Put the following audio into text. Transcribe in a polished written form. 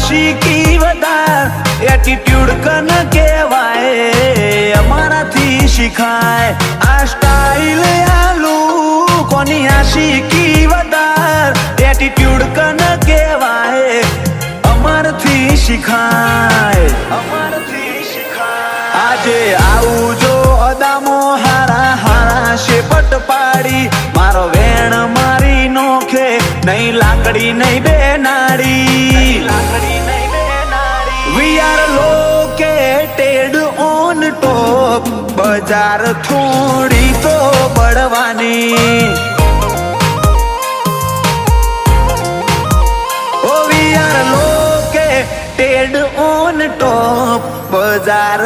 આશિકી વધાર એટીટ્યુડ કન કહેવાય અમારાથી શીખાય આ સ્ટાઇલ આલુ કોની આશિકી વધાર એટીટ્યુડ કન કહેવાય અમારથી શીખાય આજે આવું જો અદામો હારા હારા શેપટ પાડી મારો વેણ મારી નોખે નહીં લાકડી નહીં બેનાડી we are located on top બજાર થોડી તો બળવાની ઓ we are located on top બજાર